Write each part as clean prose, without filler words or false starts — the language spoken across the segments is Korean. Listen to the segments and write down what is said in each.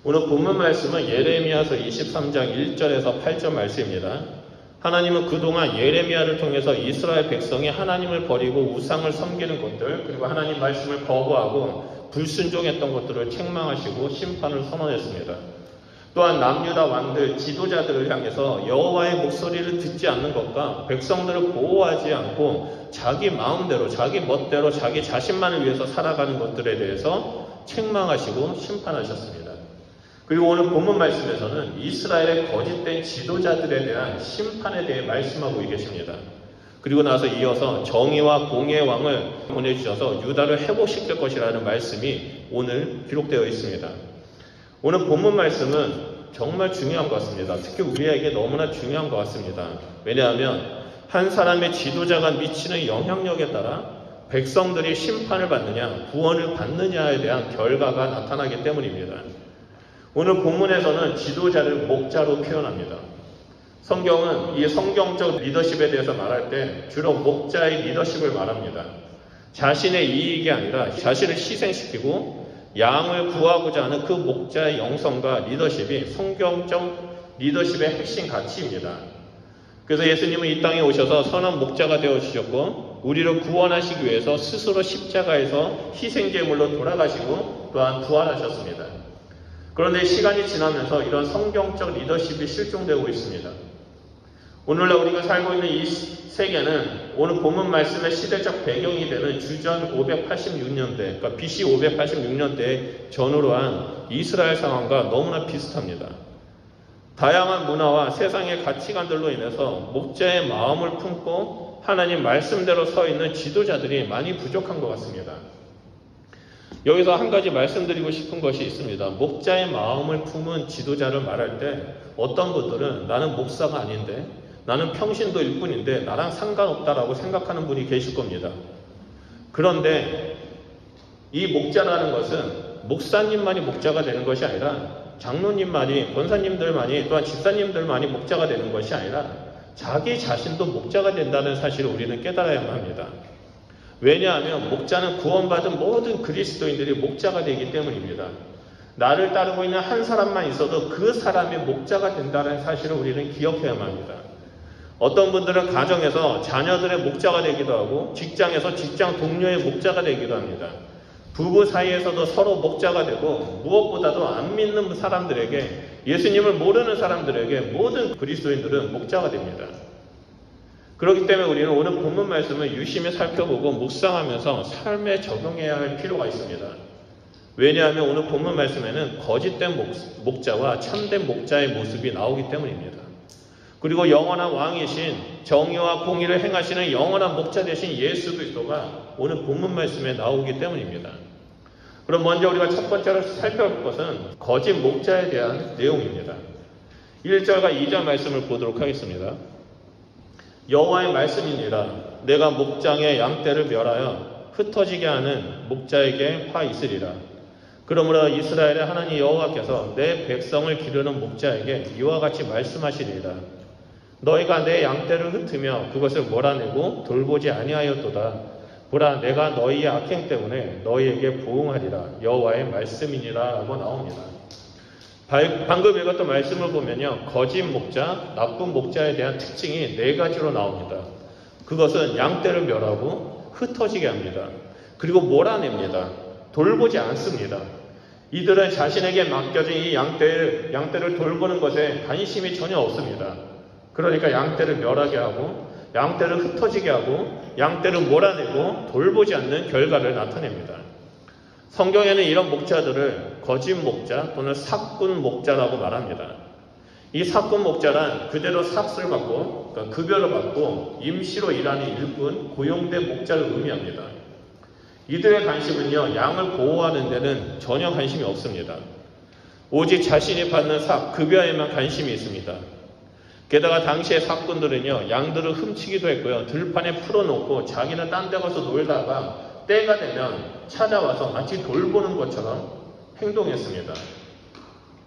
오늘 본문 말씀은 예레미야서 23장 1절에서 8절 말씀입니다. 하나님은 그동안 예레미야를 통해서 이스라엘 백성이 하나님을 버리고 우상을 섬기는 것들, 그리고 하나님 말씀을 거부하고 불순종했던 것들을 책망하시고 심판을 선언했습니다. 또한 남유다 왕들, 지도자들을 향해서 여호와의 목소리를 듣지 않는 것과 백성들을 보호하지 않고 자기 마음대로, 자기 멋대로, 자기 자신만을 위해서 살아가는 것들에 대해서 책망하시고 심판하셨습니다. 그리고 오늘 본문 말씀에서는 이스라엘의 거짓된 지도자들에 대한 심판에 대해 말씀하고 계십니다. 그리고 나서 이어서 정의와 공의의 왕을 보내주셔서 유다를 회복시킬 것이라는 말씀이 오늘 기록되어 있습니다. 오늘 본문 말씀은 정말 중요한 것 같습니다. 특히 우리에게 너무나 중요한 것 같습니다. 왜냐하면 한 사람의 지도자가 미치는 영향력에 따라 백성들이 심판을 받느냐, 구원을 받느냐에 대한 결과가 나타나기 때문입니다. 오늘 본문에서는 지도자를 목자로 표현합니다. 성경은 이 성경적 리더십에 대해서 말할 때 주로 목자의 리더십을 말합니다. 자신의 이익이 아니라 자신을 희생시키고 양을 구하고자 하는 그 목자의 영성과 리더십이 성경적 리더십의 핵심 가치입니다. 그래서 예수님은 이 땅에 오셔서 선한 목자가 되어주셨고 우리를 구원하시기 위해서 스스로 십자가에서 희생제물로 돌아가시고 또한 부활하셨습니다. 그런데 시간이 지나면서 이런 성경적 리더십이 실종되고 있습니다. 오늘날 우리가 살고 있는 이 세계는 오늘 본문 말씀의 시대적 배경이 되는 주전 586년대, 그러니까 BC 586년대 전후로 한 이스라엘 상황과 너무나 비슷합니다. 다양한 문화와 세상의 가치관들로 인해서 목자의 마음을 품고 하나님 말씀대로 서 있는 지도자들이 많이 부족한 것 같습니다. 여기서 한 가지 말씀드리고 싶은 것이 있습니다. 목자의 마음을 품은 지도자를 말할 때 어떤 분들은 나는 목사가 아닌데, 나는 평신도일 뿐인데 나랑 상관없다라고 생각하는 분이 계실 겁니다. 그런데 이 목자라는 것은 목사님만이 목자가 되는 것이 아니라 장로님만이, 권사님들만이, 또한 집사님들만이 목자가 되는 것이 아니라 자기 자신도 목자가 된다는 사실을 우리는 깨달아야만 합니다. 왜냐하면 목자는 구원받은 모든 그리스도인들이 목자가 되기 때문입니다. 나를 따르고 있는 한 사람만 있어도 그 사람이 목자가 된다는 사실을 우리는 기억해야만 합니다. 어떤 분들은 가정에서 자녀들의 목자가 되기도 하고 직장에서 직장 동료의 목자가 되기도 합니다. 부부 사이에서도 서로 목자가 되고 무엇보다도 안 믿는 사람들에게, 예수님을 모르는 사람들에게 모든 그리스도인들은 목자가 됩니다. 그렇기 때문에 우리는 오늘 본문 말씀을 유심히 살펴보고 묵상하면서 삶에 적용해야 할 필요가 있습니다. 왜냐하면 오늘 본문 말씀에는 거짓된 목자와 참된 목자의 모습이 나오기 때문입니다. 그리고 영원한 왕이신 정의와 공의를 행하시는 영원한 목자 되신 예수 그리스도가 오늘 본문 말씀에 나오기 때문입니다. 그럼 먼저 우리가 첫 번째로 살펴볼 것은 거짓 목자에 대한 내용입니다. 1절과 2절 말씀을 보도록 하겠습니다. 여호와의 말씀이니라. 내가 목장의 양떼를 멸하여 흩어지게 하는 목자에게 화 있으리라. 그러므로 이스라엘의 하나님 여호와께서 내 백성을 기르는 목자에게 이와 같이 말씀하시리라. 너희가 내 양떼를 흩으며 그것을 몰아내고 돌보지 아니하였도다. 보라, 내가 너희의 악행 때문에 너희에게 보응하리라. 여호와의 말씀이니라 라고 나옵니다. 방금 읽었던 말씀을 보면요, 거짓 목자, 나쁜 목자에 대한 특징이 4가지로 나옵니다. 그것은 양떼를 멸하고 흩어지게 합니다. 그리고 몰아냅니다. 돌보지 않습니다. 이들은 자신에게 맡겨진 이 양떼를 돌보는 것에 관심이 전혀 없습니다. 그러니까 양떼를 멸하게 하고 양떼를 흩어지게 하고 양떼를 몰아내고 돌보지 않는 결과를 나타냅니다. 성경에는 이런 목자들을 거짓 목자 또는 삭군 목자라고 말합니다. 이 삭군 목자란 그대로 삭을 받고, 그러니까 급여를 받고 임시로 일하는 일꾼, 고용된 목자를 의미합니다. 이들의 관심은요, 양을 보호하는 데는 전혀 관심이 없습니다. 오직 자신이 받는 급여에만 관심이 있습니다. 게다가 당시의 삭군들은요, 양들을 훔치기도 했고요, 들판에 풀어놓고 자기는 딴 데 가서 놀다가 때가 되면 찾아와서 마치 돌보는 것처럼 행동했습니다.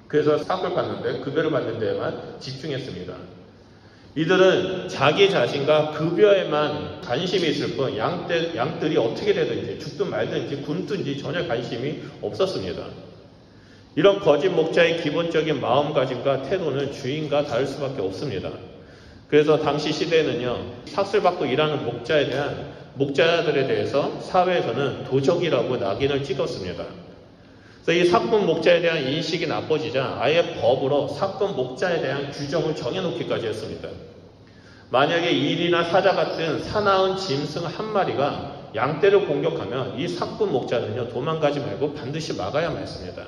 그래서 삭을 받는데, 급여를 받는 데에만 집중했습니다. 이들은 자기 자신과 급여에만 관심이 있을 뿐 양들이 어떻게 되든지 죽든 말든지 굶든지 전혀 관심이 없었습니다. 이런 거짓 목자의 기본적인 마음가짐과 태도는 주인과 다를 수밖에 없습니다. 그래서 당시 시대에는요, 삭슬 받고 일하는 목자들에 대해서 사회에서는 도적이라고 낙인을 찍었습니다. 그래서 이 사건 목자에 대한 인식이 나빠지자 아예 법으로 사건 목자에 대한 규정을 정해놓기까지 했습니다. 만약에 일이나 사자 같은 사나운 짐승 한 마리가 양떼를 공격하면 이 사건 목자는요, 도망가지 말고 반드시 막아야만 했습니다.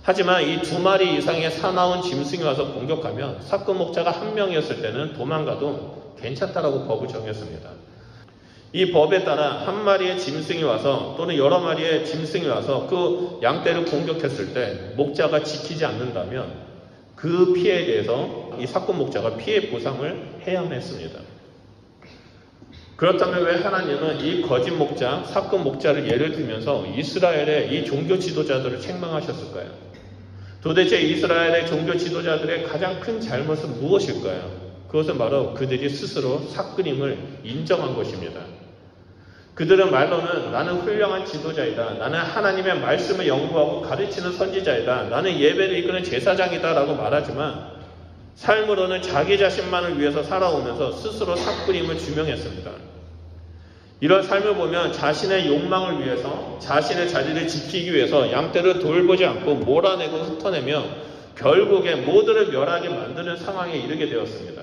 하지만 이 2마리 이상의 사나운 짐승이 와서 공격하면 사건 목자가 한 명이었을 때는 도망가도 괜찮다라고 법을 정했습니다. 이 법에 따라 한 마리의 짐승이 와서 또는 여러 마리의 짐승이 와서 그 양떼를 공격했을 때 목자가 지키지 않는다면 그 피해에 대해서 이 사건 목자가 피해 보상을 해야만 했습니다. 그렇다면 왜 하나님은 이 거짓 목자, 사건 목자를 예를 들면서 이스라엘의 이 종교 지도자들을 책망하셨을까요? 도대체 이스라엘의 종교 지도자들의 가장 큰 잘못은 무엇일까요? 그것은 바로 그들이 스스로 삭그림을 인정한 것입니다. 그들은 말로는 나는 훌륭한 지도자이다. 나는 하나님의 말씀을 연구하고 가르치는 선지자이다. 나는 예배를 이끄는 제사장이다 라고 말하지만 삶으로는 자기 자신만을 위해서 살아오면서 스스로 삭그림을 주명했습니다. 이런 삶을 보면 자신의 욕망을 위해서 자신의 자리를 지키기 위해서 양떼를 돌보지 않고 몰아내고 흩어내며 결국에 모두를 멸하게 만드는 상황에 이르게 되었습니다.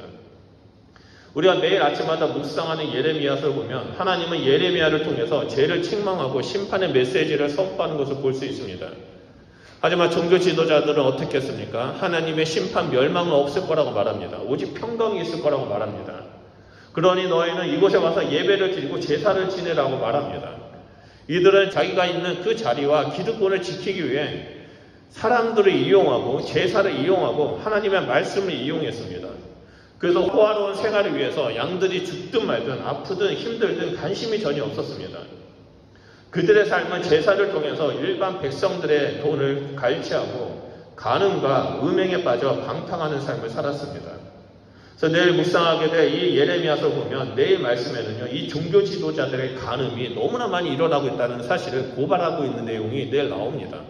우리가 매일 아침마다 묵상하는 예레미야서를 보면 하나님은 예레미야를 통해서 죄를 책망하고 심판의 메시지를 선포하는 것을 볼 수 있습니다. 하지만 종교 지도자들은 어떻게 했습니까? 하나님의 심판 멸망은 없을 거라고 말합니다. 오직 평강이 있을 거라고 말합니다. 그러니 너희는 이곳에 와서 예배를 드리고 제사를 지내라고 말합니다. 이들은 자기가 있는 그 자리와 기득권을 지키기 위해 사람들을 이용하고 제사를 이용하고 하나님의 말씀을 이용했습니다. 그래서 호화로운 생활을 위해서 양들이 죽든 말든 아프든 힘들든 관심이 전혀 없었습니다. 그들의 삶은 제사를 통해서 일반 백성들의 돈을 갈취하고 간음과 음행에 빠져 방탕하는 삶을 살았습니다. 그래서 내일 묵상하게 될 이 예레미야서 보면 내일 말씀에는요, 이 종교 지도자들의 간음이 너무나 많이 일어나고 있다는 사실을 고발하고 있는 내용이 내일 나옵니다.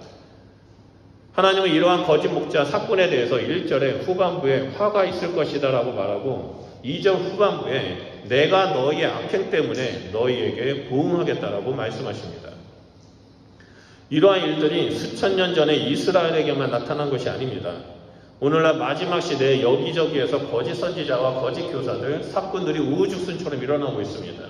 하나님은 이러한 거짓 목자 사건에 대해서 1절에 후반부에 화가 있을 것이다 라고 말하고 2절 후반부에 내가 너희의 악행 때문에 너희에게 보응하겠다라고 말씀하십니다. 이러한 일들이 수천 년 전에 이스라엘에게만 나타난 것이 아닙니다. 오늘날 마지막 시대에 여기저기에서 거짓 선지자와 거짓 교사들, 사건들이 우후죽순처럼 일어나고 있습니다.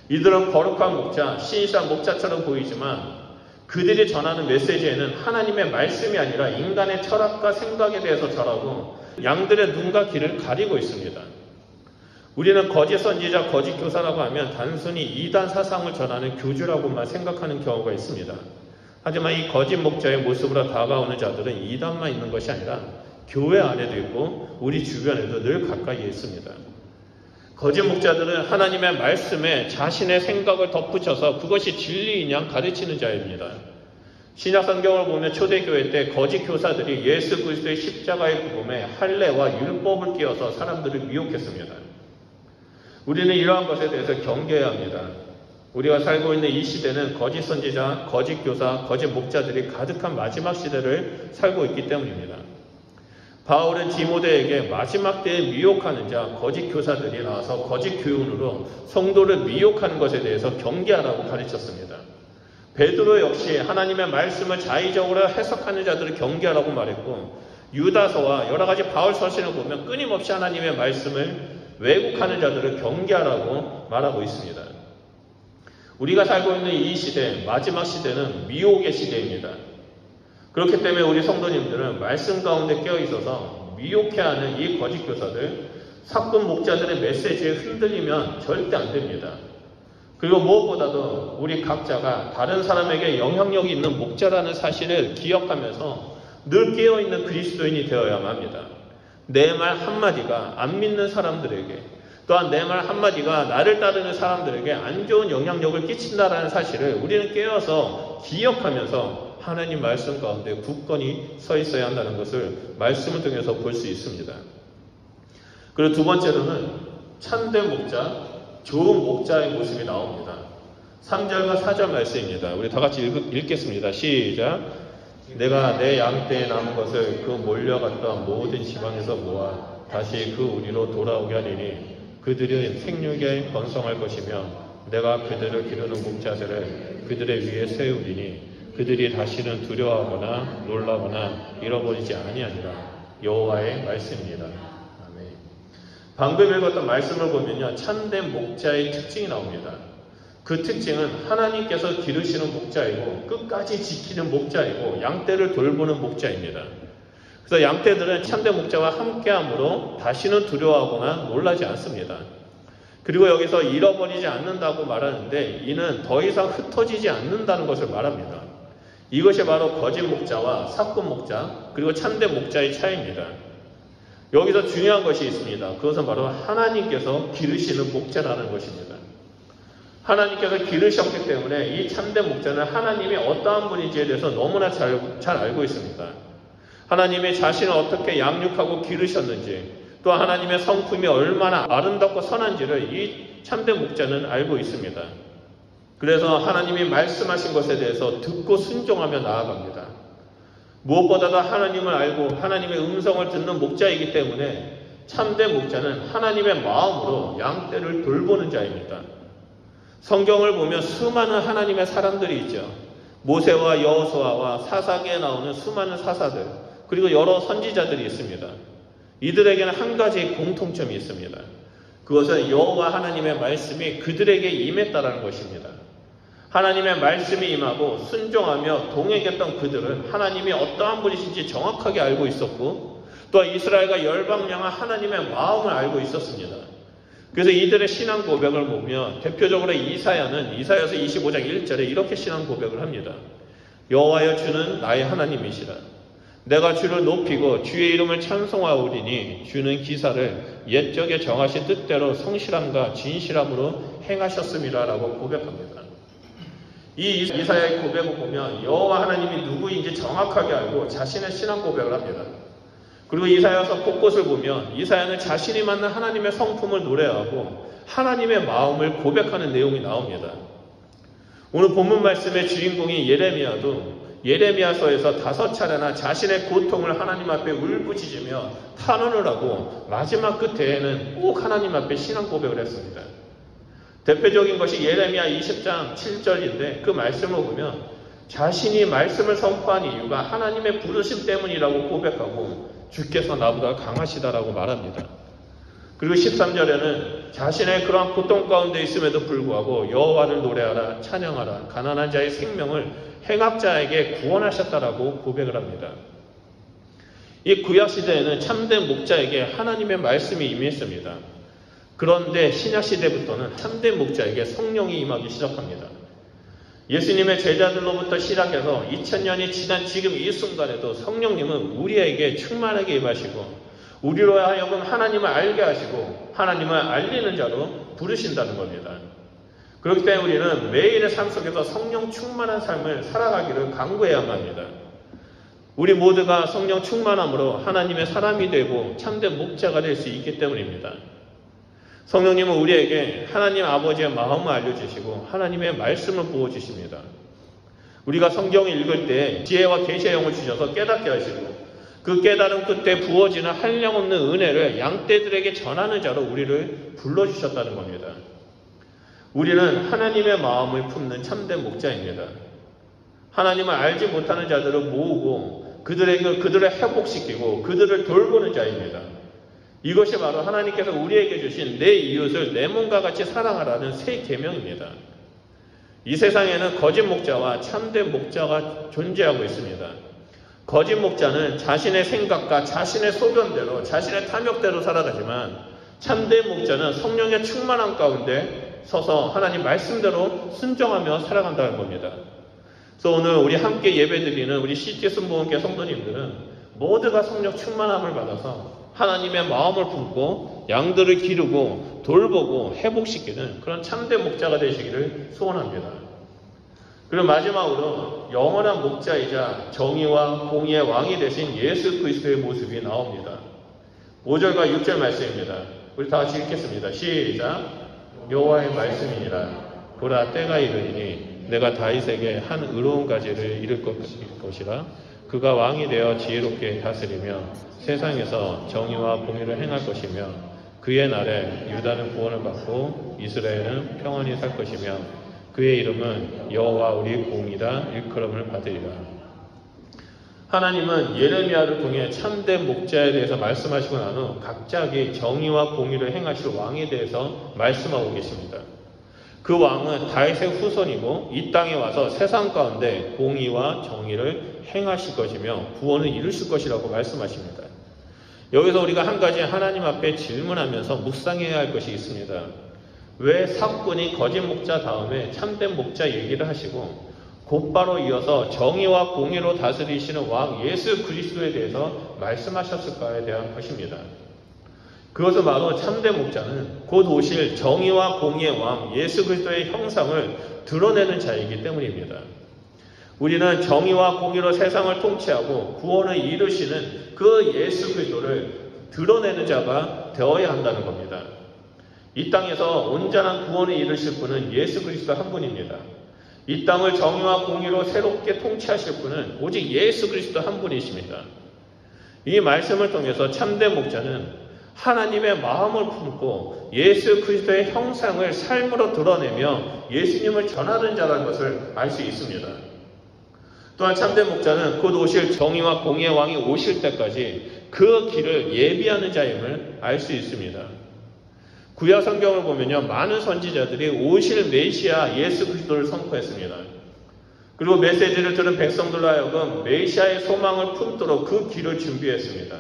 이들은 거룩한 목자, 신실한 목자처럼 보이지만 그들이 전하는 메시지에는 하나님의 말씀이 아니라 인간의 철학과 생각에 대해서 전하고 양들의 눈과 귀를 가리고 있습니다. 우리는 거짓 선지자, 거짓 교사라고 하면 단순히 이단 사상을 전하는 교주라고만 생각하는 경우가 있습니다. 하지만 이 거짓 목자의 모습으로 다가오는 자들은 이단만 있는 것이 아니라 교회 안에도 있고 우리 주변에도 늘 가까이에 있습니다. 거짓 목자들은 하나님의 말씀에 자신의 생각을 덧붙여서 그것이 진리인 양 가르치는 자입니다. 신약 성경을 보면 초대교회 때 거짓 교사들이 예수 그리스도의 십자가의 복음에 할례와 율법을 끼워서 사람들을 미혹했습니다. 우리는 이러한 것에 대해서 경계해야 합니다. 우리가 살고 있는 이 시대는 거짓 선지자, 거짓 교사, 거짓 목자들이 가득한 마지막 시대를 살고 있기 때문입니다. 바울은 디모데에게 마지막 때에 미혹하는 자, 거짓 교사들이 나와서 거짓 교훈으로 성도를 미혹하는 것에 대해서 경계하라고 가르쳤습니다. 베드로 역시 하나님의 말씀을 자의적으로 해석하는 자들을 경계하라고 말했고 유다서와 여러 가지 바울 서신을 보면 끊임없이 하나님의 말씀을 왜곡하는 자들을 경계하라고 말하고 있습니다. 우리가 살고 있는 이 시대, 마지막 시대는 미혹의 시대입니다. 그렇기 때문에 우리 성도님들은 말씀 가운데 깨어있어서 미혹해하는 이 거짓 교사들, 사건 목자들의 메시지에 흔들리면 절대 안 됩니다. 그리고 무엇보다도 우리 각자가 다른 사람에게 영향력이 있는 목자라는 사실을 기억하면서 늘 깨어있는 그리스도인이 되어야만 합니다. 내 말 한마디가 안 믿는 사람들에게 또한 내 말 한마디가 나를 따르는 사람들에게 안 좋은 영향력을 끼친다라는 사실을 우리는 깨어서 기억하면서 하나님 말씀 가운데 굳건히 서 있어야 한다는 것을 말씀을 통해서 볼 수 있습니다. 그리고 두 번째로는 참된 목자, 좋은 목자의 모습이 나옵니다. 3절과 4절 말씀입니다. 우리 다 같이 읽겠습니다. 시작. 내가 내 양떼에 남은 것을 그 몰려갔던 모든 지방에서 모아 다시 그 우리로 돌아오게 하리니 그들은 생육에 번성할 것이며 내가 그들을 기르는 목자들을 그들의 위에 세우리니 그들이 다시는 두려워하거나 놀라거나 잃어버리지 아니하니라. 여호와의 말씀입니다. 아멘. 방금 읽었던 말씀을 보면요, 참된 목자의 특징이 나옵니다. 그 특징은 하나님께서 기르시는 목자이고 끝까지 지키는 목자이고 양떼를 돌보는 목자입니다. 그래서 양떼들은 참된 목자와 함께함으로 다시는 두려워하거나 놀라지 않습니다. 그리고 여기서 잃어버리지 않는다고 말하는데 이는 더 이상 흩어지지 않는다는 것을 말합니다. 이것이 바로 거짓 목자와 사꾼 목자 그리고 참된 목자의 차이입니다. 여기서 중요한 것이 있습니다. 그것은 바로 하나님께서 기르시는 목자라는 것입니다. 하나님께서 기르셨기 때문에 이 참된 목자는 하나님이 어떠한 분인지에 대해서 너무나 잘 알고 있습니다. 하나님이 자신을 어떻게 양육하고 기르셨는지 또 하나님의 성품이 얼마나 아름답고 선한지를 이 참된 목자는 알고 있습니다. 그래서 하나님이 말씀하신 것에 대해서 듣고 순종하며 나아갑니다. 무엇보다도 하나님을 알고 하나님의 음성을 듣는 목자이기 때문에 참된 목자는 하나님의 마음으로 양떼를 돌보는 자입니다. 성경을 보면 수많은 하나님의 사람들이 있죠. 모세와 여호수아와 사사기에 나오는 수많은 사사들 그리고 여러 선지자들이 있습니다. 이들에게는 한 가지 공통점이 있습니다. 그것은 여호와 하나님의 말씀이 그들에게 임했다라는 것입니다. 하나님의 말씀이 임하고 순종하며 동행했던 그들은 하나님이 어떠한 분이신지 정확하게 알고 있었고 또 이스라엘과 열방명한 하나님의 마음을 알고 있었습니다. 그래서 이들의 신앙 고백을 보면 대표적으로 이사야는 이사야서 25장 1절에 이렇게 신앙 고백을 합니다. 여호와여 주는 나의 하나님이시라. 내가 주를 높이고 주의 이름을 찬송하오리니 주는 기사를 옛적에 정하신 뜻대로 성실함과 진실함으로 행하셨음이라 라고 고백합니다. 이 이사야의 고백을 보면 여호와 하나님이 누구인지 정확하게 알고 자신의 신앙 고백을 합니다. 그리고 이사야서 곳곳을 보면 이사야는 자신이 만난 하나님의 성품을 노래하고 하나님의 마음을 고백하는 내용이 나옵니다. 오늘 본문 말씀의 주인공인 예레미야도 예레미야서에서 5차례나 자신의 고통을 하나님 앞에 울부짖으며 탄원을 하고 마지막 끝에는 꼭 하나님 앞에 신앙 고백을 했습니다. 대표적인 것이 예레미야 20장 7절인데 그 말씀을 보면 자신이 말씀을 선포한 이유가 하나님의 부르심 때문이라고 고백하고 주께서 나보다 강하시다라고 말합니다. 그리고 13절에는 자신의 그러한 고통 가운데 있음에도 불구하고 여호와를 노래하라 찬양하라 가난한 자의 생명을 행악자에게 구원하셨다라고 고백을 합니다. 이 구약시대에는 참된 목자에게 하나님의 말씀이 임했습니다. 그런데 신약시대부터는 참된 목자에게 성령이 임하기 시작합니다. 예수님의 제자들로부터 시작해서 2000년이 지난 지금 이 순간에도 성령님은 우리에게 충만하게 임하시고 우리로 하여금 하나님을 알게 하시고 하나님을 알리는 자로 부르신다는 겁니다. 그렇기 때문에 우리는 매일의 삶 속에서 성령 충만한 삶을 살아가기를 간구해야만 합니다. 우리 모두가 성령 충만함으로 하나님의 사람이 되고 참된 목자가 될 수 있기 때문입니다. 성령님은 우리에게 하나님 아버지의 마음을 알려주시고 하나님의 말씀을 부어주십니다. 우리가 성경을 읽을 때 지혜와 계시의 영을 주셔서 깨닫게 하시고 그 깨달음 끝에 부어지는 한량없는 은혜를 양떼들에게 전하는 자로 우리를 불러주셨다는 겁니다. 우리는 하나님의 마음을 품는 참된 목자입니다. 하나님을 알지 못하는 자들을 모으고 그들을 회복시키고 그들을 돌보는 자입니다. 이것이 바로 하나님께서 우리에게 주신 내 이웃을 내 몸과 같이 사랑하라는 새 계명입니다. 이 세상에는 거짓 목자와 참된 목자가 존재하고 있습니다. 거짓 목자는 자신의 생각과 자신의 소견대로 자신의 탐욕대로 살아가지만 참된 목자는 성령의 충만함 가운데 서서 하나님 말씀대로 순종하며 살아간다는 겁니다. 그래서 오늘 우리 함께 예배드리는 우리 CT 순복음교회 성도님들은 모두가 성령 충만함을 받아서 하나님의 마음을 품고 양들을 기르고 돌보고 회복시키는 그런 참된 목자가 되시기를 소원합니다. 그리고 마지막으로 영원한 목자이자 정의와 공의의 왕이 되신 예수 그리스도의 모습이 나옵니다. 5절과 6절 말씀입니다. 우리 다 같이 읽겠습니다. 시작. 여호와의 말씀이니라. 보라 때가 이르니 내가 다윗에게 한 의로운 가지를 이룰 것이라. 그가 왕이 되어 지혜롭게 다스리며 세상에서 정의와 공의를 행할 것이며 그의 날에 유다는 구원을 받고 이스라엘은 평안히 살 것이며 그의 이름은 여호와 우리 공이라 일컬음을 받으리라. 하나님은 예레미야를 통해 참된 목자에 대해서 말씀하시고 난 후 각자기 정의와 공의를 행하실 왕에 대해서 말씀하고 계십니다. 그 왕은 다윗의 후손이고 이 땅에 와서 세상 가운데 공의와 정의를 행하실 것이며 구원을 이루실 것이라고 말씀하십니다. 여기서 우리가 한 가지 하나님 앞에 질문하면서 묵상해야 할 것이 있습니다. 왜 사꾼이 거짓 목자 다음에 참된 목자 얘기를 하시고 곧바로 이어서 정의와 공의로 다스리시는 왕 예수 그리스도에 대해서 말씀하셨을까에 대한 것입니다. 그것은 바로 참된 목자는 곧 오실 정의와 공의의 왕 예수 그리스도의 형상을 드러내는 자이기 때문입니다. 우리는 정의와 공의로 세상을 통치하고 구원을 이루시는 그 예수 그리스도를 드러내는 자가 되어야 한다는 겁니다. 이 땅에서 온전한 구원을 이루실 분은 예수 그리스도 한 분입니다. 이 땅을 정의와 공의로 새롭게 통치하실 분은 오직 예수 그리스도 한 분이십니다. 이 말씀을 통해서 참된 목자는 하나님의 마음을 품고 예수 그리스도의 형상을 삶으로 드러내며 예수님을 전하는 자라는 것을 알 수 있습니다. 또한 참된 목자는 곧 오실 정의와 공의의 왕이 오실 때까지 그 길을 예비하는 자임을 알 수 있습니다. 구약 성경을 보면요, 많은 선지자들이 오실 메시아 예수 그리스도를 선포했습니다. 그리고 메시지를 들은 백성들로 하여금 메시아의 소망을 품도록 그 길을 준비했습니다.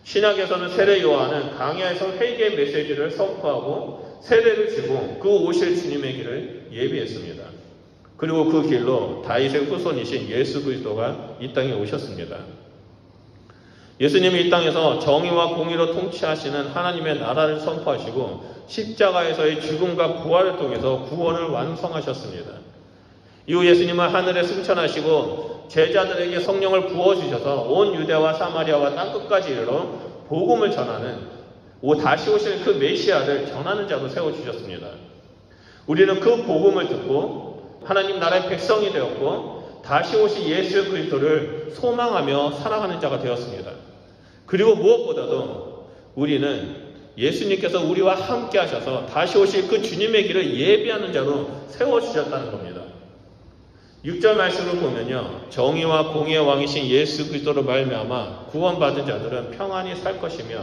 신약에서는 세례 요한은 강야에서 회개의 메시지를 선포하고 세례를 주고 그 오실 주님의 길을 예비했습니다. 그리고 그 길로 다윗의 후손이신 예수 그리스도가 이 땅에 오셨습니다. 예수님이 이 땅에서 정의와 공의로 통치하시는 하나님의 나라를 선포하시고 십자가에서의 죽음과 부활을 통해서 구원을 완성하셨습니다. 이후 예수님은 하늘에 승천하시고 제자들에게 성령을 부어주셔서 온 유대와 사마리아와 땅끝까지 이르러 복음을 전하는 다시 오실 그 메시아를 전하는 자로 세워주셨습니다. 우리는 그 복음을 듣고 하나님 나라의 백성이 되었고 다시 오실 예수 그리스도를 소망하며 살아가는 자가 되었습니다. 그리고 무엇보다도 우리는 예수님께서 우리와 함께 하셔서 다시 오실 그 주님의 길을 예비하는 자로 세워주셨다는 겁니다. 6절 말씀을 보면요, 정의와 공의의 왕이신 예수 그리스도로 말미암아 구원받은 자들은 평안히 살 것이며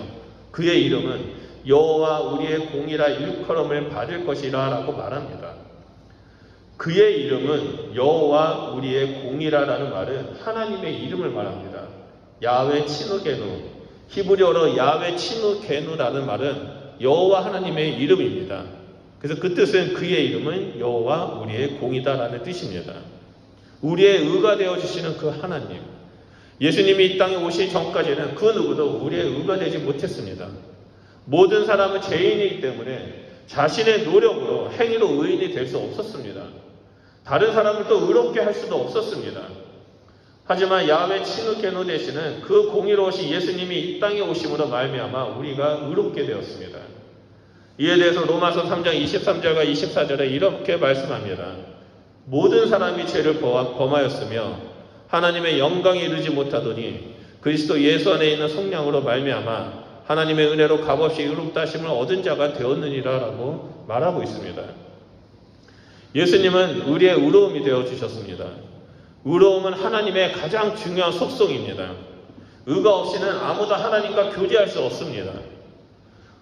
그의 이름은 여호와 우리의 공이라 일컬음을 받을 것이라 라고 말합니다. 그의 이름은 여호와 우리의 공이라라는 말은 하나님의 이름을 말합니다. 야훼 치누게누, 히브리어로 야훼 치누게누라는 말은 여호와 하나님의 이름입니다. 그래서 그 뜻은 그의 이름은 여호와 우리의 공이다라는 뜻입니다. 우리의 의가 되어주시는 그 하나님, 예수님이 이 땅에 오시기 전까지는 그 누구도 우리의 의가 되지 못했습니다. 모든 사람은 죄인이기 때문에 자신의 노력으로 행위로 의인이 될 수 없었습니다. 다른 사람을 또 의롭게 할 수도 없었습니다. 하지만 야훼 치누게누 되시는 그 공의로우신 예수님이 이 땅에 오심으로 말미암아 우리가 의롭게 되었습니다. 이에 대해서 로마서 3장 23절과 24절에 이렇게 말씀합니다. 모든 사람이 죄를 범하였으며 하나님의 영광에 이르지 못하더니 그리스도 예수 안에 있는 성령으로 말미암아 하나님의 은혜로 값없이 의롭다 하심을 얻은 자가 되었느니라 라고 말하고 있습니다. 예수님은 우리의 의로움이 되어주셨습니다. 의로움은 하나님의 가장 중요한 속성입니다. 의가 없이는 아무도 하나님과 교제할 수 없습니다.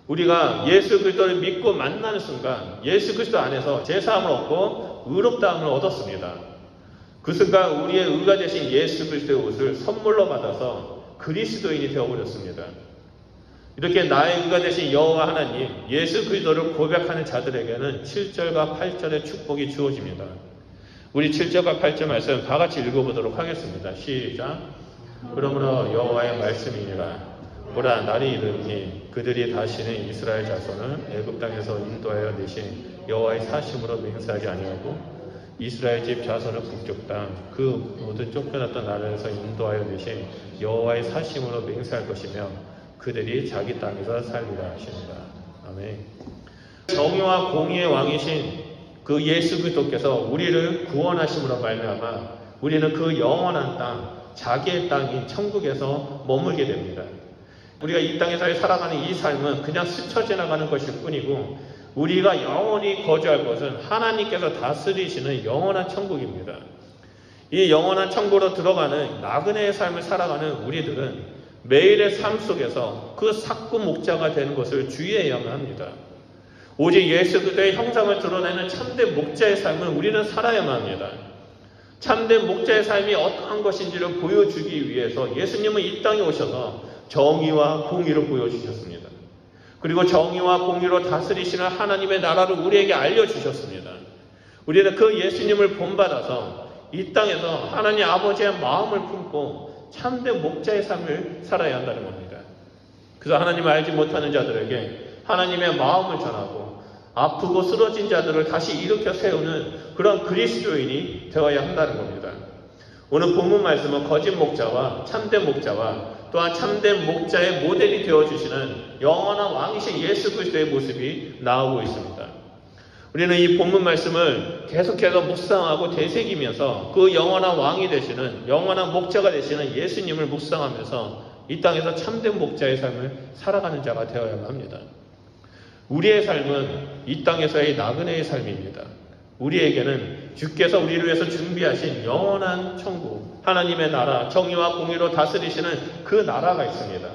우리가 예수 그리스도를 믿고 만나는 순간 예수 그리스도 안에서 제사함을 얻고 의롭다함을 얻었습니다. 그 순간 우리의 의가 되신 예수 그리스도의 옷을 선물로 받아서 그리스도인이 되어버렸습니다. 이렇게 나의 의가 되신 여호와 하나님 예수 그리스도를 고백하는 자들에게는 7절과 8절의 축복이 주어집니다. 우리 7절과 8절 말씀 다 같이 읽어보도록 하겠습니다. 시작. 그러므로 여호와의 말씀이니라. 보라, 날이 이르니 그들이 다시는 이스라엘 자손을 애굽 땅에서 인도하여 내신 여호와의 사심으로 맹세하지 아니하고 이스라엘 집 자손을 북쪽 땅 그 모든 쫓겨났던 나라에서 인도하여 내신 여호와의 사심으로 맹세할 것이며 그들이 자기 땅에서 살리라 하십니다. 아멘. 정의와 공의의 왕이신 그 예수 그리스도께서 우리를 구원하심으로 말미암아 우리는 그 영원한 땅, 자기의 땅인 천국에서 머물게 됩니다. 우리가 이 땅에서 살아가는 이 삶은 그냥 스쳐 지나가는 것일 뿐이고 우리가 영원히 거주할 곳은 하나님께서 다스리시는 영원한 천국입니다. 이 영원한 천국으로 들어가는 나그네의 삶을 살아가는 우리들은 매일의 삶 속에서 그 삭구 목자가 되는 것을 주의해야만 합니다. 오직 예수 그리스도의 형상을 드러내는 참된 목자의 삶을 우리는 살아야만 합니다. 참된 목자의 삶이 어떠한 것인지를 보여주기 위해서 예수님은 이 땅에 오셔서 정의와 공의를 보여주셨습니다. 그리고 정의와 공의로 다스리시는 하나님의 나라를 우리에게 알려주셨습니다. 우리는 그 예수님을 본받아서 이 땅에서 하나님 아버지의 마음을 품고 참된 목자의 삶을 살아야 한다는 겁니다. 그래서 하나님을 알지 못하는 자들에게 하나님의 마음을 전하고 아프고 쓰러진 자들을 다시 일으켜 세우는 그런 그리스도인이 되어야 한다는 겁니다. 오늘 본문 말씀은 거짓 목자와 참된 목자와 또한 참된 목자의 모델이 되어주시는 영원한 왕이신 예수 그리스도의 모습이 나오고 있습니다. 우리는 이 본문 말씀을 계속해서 묵상하고 되새기면서 그 영원한 왕이 되시는 영원한 목자가 되시는 예수님을 묵상하면서 이 땅에서 참된 목자의 삶을 살아가는 자가 되어야만 합니다. 우리의 삶은 이 땅에서의 나그네의 삶입니다. 우리에게는 주께서 우리를 위해서 준비하신 영원한 천국, 하나님의 나라, 정의와 공의로 다스리시는 그 나라가 있습니다.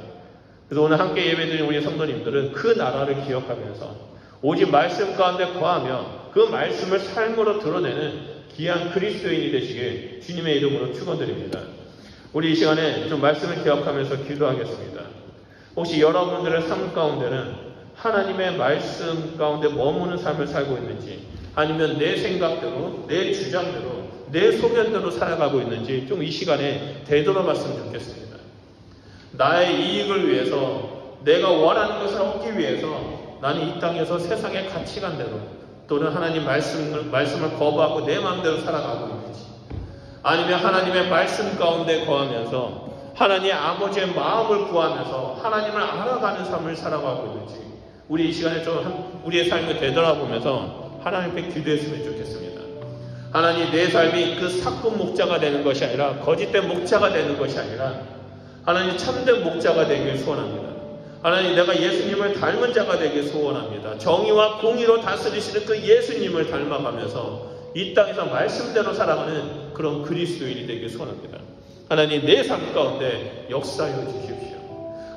그래서 오늘 함께 예배드린 우리 성도님들은 그 나라를 기억하면서 오직 말씀 가운데 거하며 그 말씀을 삶으로 드러내는 귀한 그리스도인이 되시길 주님의 이름으로 축원드립니다. 우리 이 시간에 좀 말씀을 기억하면서 기도하겠습니다. 혹시 여러분들의 삶 가운데는 하나님의 말씀 가운데 머무는 삶을 살고 있는지 아니면 내 생각대로, 내 주장대로, 내 소견대로 살아가고 있는지 좀 이 시간에 되돌아봤으면 좋겠습니다. 나의 이익을 위해서, 내가 원하는 것을 얻기 위해서 나는 이 땅에서 세상의 가치관대로 또는 하나님 말씀을 거부하고 내 마음대로 살아가고 있는지 아니면 하나님의 말씀 가운데 거하면서 하나님의 아버지의 마음을 구하면서 하나님을 알아가는 삶을 살아가고 있는지 우리 이 시간에 좀 우리의 삶을 되돌아보면서 하나님 앞에 기도했으면 좋겠습니다. 하나님 내 삶이 그 삭군 목자가 되는 것이 아니라 거짓된 목자가 되는 것이 아니라 하나님 참된 목자가 되길 소원합니다. 하나님 내가 예수님을 닮은 자가 되길 소원합니다. 정의와 공의로 다스리시는 그 예수님을 닮아가면서 이 땅에서 말씀대로 살아가는 그런 그리스도인이 되길 소원합니다. 하나님 내 삶 가운데 역사하여 주십시오.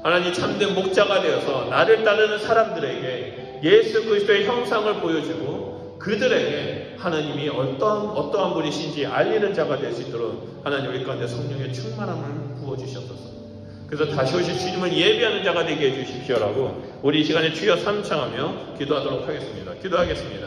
하나님 참된 목자가 되어서 나를 따르는 사람들에게 예수 그리스도의 형상을 보여주고 그들에게 하나님이 어떠한 분이신지 알리는 자가 될 수 있도록 하나님 우리 가운데 성령의 충만함을 부어주셨소서. 그래서 다시 오실 주님을 예비하는 자가 되게 해주십시오라고 우리 이 시간에 주여 삼창하며 기도하도록 하겠습니다. 기도하겠습니다.